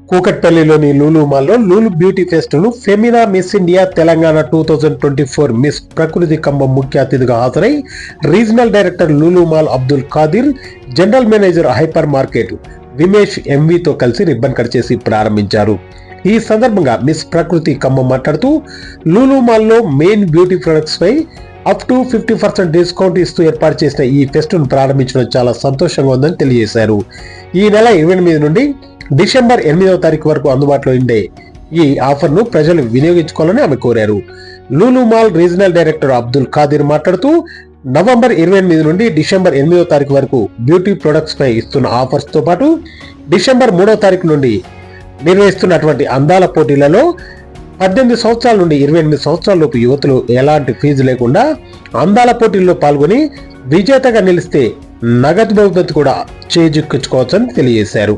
కూకట్పల్లిలోని లూలు మాల్లో Lulu beauty fest ను Femina Miss India Telangana 2024 Miss Prakruthi Kambam ముఖ్య అతిథిగా హాజరై regional director Lulu mall Abdul Khadir, general manager hypermarket Vimesh ఎంవితో కలిసి రిబ్బన్ కట్ చేసి ప్రారంభించారు. ఈ సందర్భంగా మిస్ ప్రకృతి కంబం మాట్లాడుతూ లూలు మాల్లో మెయిన్ బ్యూటీ ప్రొడక్ట్స్ పై అప్ టు 50% డిస్కౌంట్ ఇస్తూ ఏర్పాటు చేసిన ఈ ఫెస్ట్ ను ప్రారంభించడం చాలా సంతోషంగా ఉందని తెలియజేశారు. ఈ నెల 28 నుండి డిసెంబర్ 8వ తారీఖు వరకు అందుబాటులో ఉండే ఈ ఆఫర్ ను ప్రజలు వినియోగించుకోవాలని ఆమె కోరారు. Lulu mall regional director Abdul Qadir మాట్లాడుతూ నవంబర్ 28 నుండి డిసెంబర్ 8వ తారీఖు వరకు బ్యూటీ ప్రొడక్ట్స్ పై ఇస్తున్న ఆఫర్స్ తో పాటు డిసెంబర్ 3వ తారీఖు నుండి నిర్వహిస్తున్నటువంటి అందాల పోటీలలో 18 సంవత్సరాల నుండి 28 సంవత్సరాల లోపు యువతులు ఎలాంటి ఫీజు లేకుండా అందాల పోటీల్లో పాల్గొని విజేతగా నిలిస్తే నగదు బహుమతి కూడా చేజిక్కించుకోవచ్చని తెలియజేశారు.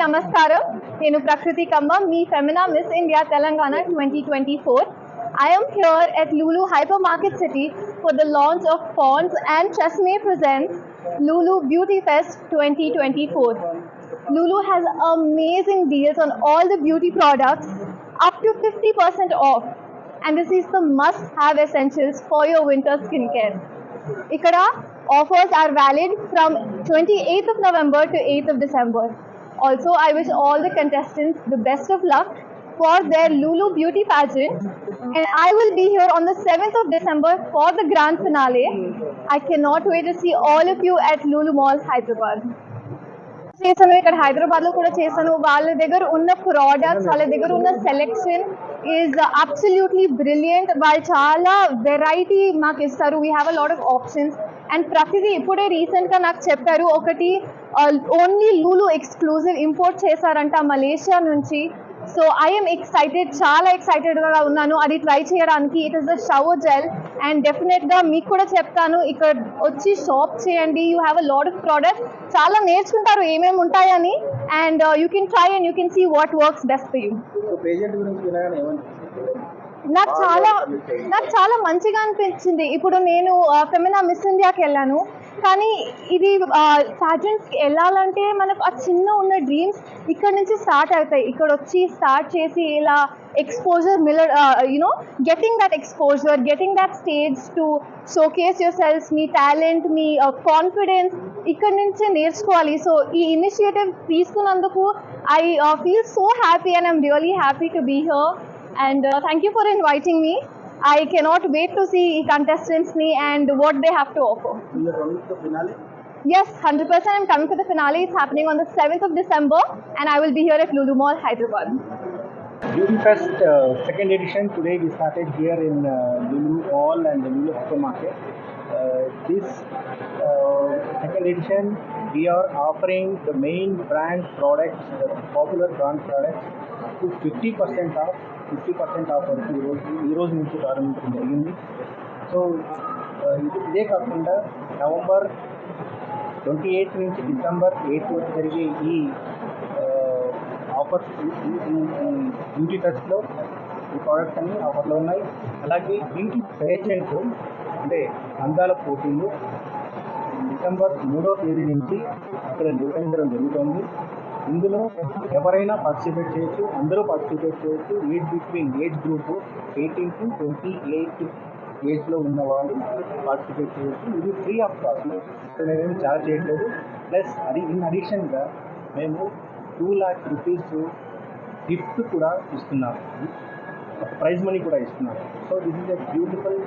నమస్కారం, నేను ప్రకృతి కంబం, మీ Femina Miss India Telangana 2024. I am here at Lulu Hypermarket City for the launch of Pond's and Tresemme presents Lulu Beauty Fest 2024. Lulu has amazing deals on all the beauty products, up to 50% off, and this is the must-have essentials for your winter skincare. Ikkada offers are valid from 28th of November to 8th of December. Also, I wish all the contestants the best of luck for their Lulu beauty pageant, and I will be here on the 7th of December for the grand finale. I cannot wait to see all of you at Lulu Mall, Hyderabad. చేశాను ఇక్కడ హైదరాబాద్ లో కూడా చేశాను. వాళ్ళ దగ్గర ఉన్న products, వాళ్ళ దగ్గర ఉన్న సెలెక్షన్ ఈజ్ అబ్సల్యూట్లీ బ్రిలియంట్. వాళ్ళు చాలా వెరైటీ మాకు ఇస్తారు. We have a lot of options and ప్రతిదీ ఇప్పుడే రీసెంట్ గా నాకు చెప్పారు, ఒకటి ఓన్లీ లూలు ఎక్స్క్లూజివ్ ఇంపోర్ట్ చేశారంట మలేషియా నుంచి. సో ఐఎమ్ ఎక్సైటెడ్, చాలా ఎక్సైటెడ్గా ఉన్నాను అది ట్రై చేయడానికి. It is the shower gel and డెఫినెట్గా మీకు కూడా చెప్తాను, ఇక్కడ వచ్చి షాప్ చేయండి. You have a lot of products, చాలా నేర్చుకుంటారు ఏమేమి ఉంటాయని. And you can try and you can see what works best for you. నాకు చాలా మంచిగా అనిపించింది. ఇప్పుడు నేను ఫెమినా మిస్ ఇండియాకి వెళ్ళాను, కానీ ఇది ఫ్యాషన్స్కి వెళ్ళాలంటే మనకు ఆ చిన్న ఉన్న డ్రీమ్స్ ఇక్కడ నుంచి స్టార్ట్ అవుతాయి. ఇక్కడ వచ్చి స్టార్ట్ చేసి ఇలా exposure getting that exposure, getting that stage to showcase yourself, మీ టాలెంట్, మీ కాన్ఫిడెన్స్ ఇక్కడ నుంచే నేర్చుకోవాలి. సో ఈ ఇనిషియేటివ్ తీసుకున్నందుకు I feel so happy and I'm really happy to be here. And thank you for inviting me. I cannot wait to see contestants and what they have to offer. You are coming to the finale? Yes, 100% I'm coming to the finale. It's happening on the 7th of December and I will be here at Lulu Mall, Hyderabad. Beauty Fest second edition. Today we started here in Lulu Mall and the Lulu Hypermarket. This second edition we are offering the main brand products, the popular brand products to 50% off. 50% of వరకు ఈరోజు నుంచి ప్రారంభించడం జరిగింది. So ఇదే కాకుండా November 28 నుంచి December 8 వరకు జరిగే ఈ ఆఫర్స్, బ్యూటీ ఫెస్ట్లో ఈ ప్రోడక్ట్స్ అన్ని ఆఫర్లో ఉన్నాయి. అలాగే బ్యూటీ పేజెంట్ అంటే అందాల పోటీలు డిసెంబర్ 3వ తేదీ నుంచి అక్కడ నిర్వహించడం జరుగుతుంది. ఇందులో ఎవరైనా పార్టిసిపేట్ చేయొచ్చు, అందరూ పార్టిసిపేట్ చేయొచ్చు. ఏజ్ గ్రూప్ 18 to 28 ఏజ్లో ఉన్న వాళ్ళు పార్టిసిపేట్ చేయొచ్చు. ఇది ఫ్రీ ఆఫ్ కాస్ట్, మేమేమి ఛార్జ్ చేయట్లేదు. ప్లస్ అది ఇన్ అడిషన్గా మేము 2 lakh rupees గిఫ్ట్ కూడా ఇస్తున్నాము, ప్రైజ్ మనీ కూడా ఇస్తున్నాము. So this is a beautiful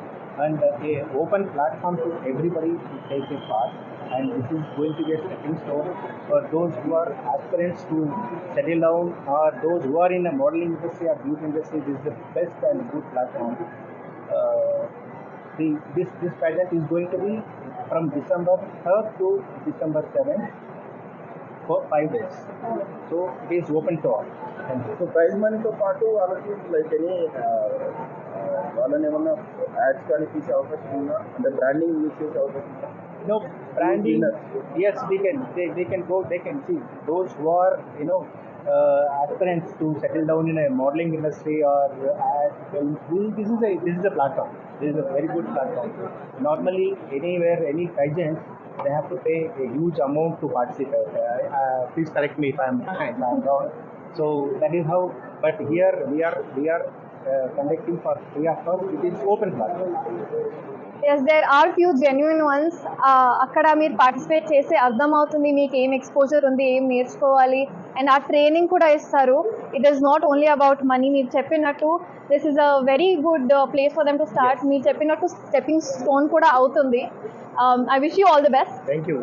and a open platform to everybody to take a part, and this is going to be a stepping stone for those who are aspirants to settle down, or those who are in the modeling industry or beauty industry. This is the best and good platform. This pageant is going to be from December 3rd to December 7th for 5 days. So it is open to all. So prize మనీతో పాటు వాళ్ళకి like any వాళ్ళని ఏమన్నా ads కానీ తీసే అవకాశం ఉందా, అంటే బ్రాండింగ్ యూజ్ చేసే అవకాశం ఉందా? No branding. Yes, they can go. They can see those who are aspirants to settle down in a modeling industry or this is a platform. This is a very good platform. Normally, anywhere, any pageant, they have to pay a huge amount to participate. Please correct me if I'm wrong. So that is how. But here we are conducting for free of cost. It is open platform. Yes there are few genuine ones. అక్కడ మీరు participate చేస్తే అర్థమవుతుంది మీకు ఏం exposure ఉంది, ఏం నేర్చుకోవాలి, and ఆ ట్రైనింగ్ కూడా ఇస్తారు. It is not only about money. మీరు చెప్పినట్టు this is a very good place for them to start. మీరు చెప్పినట్టు స్టెప్పింగ్ స్టోన్ కూడా అవుతుంది. I wish you all the best. Thank you.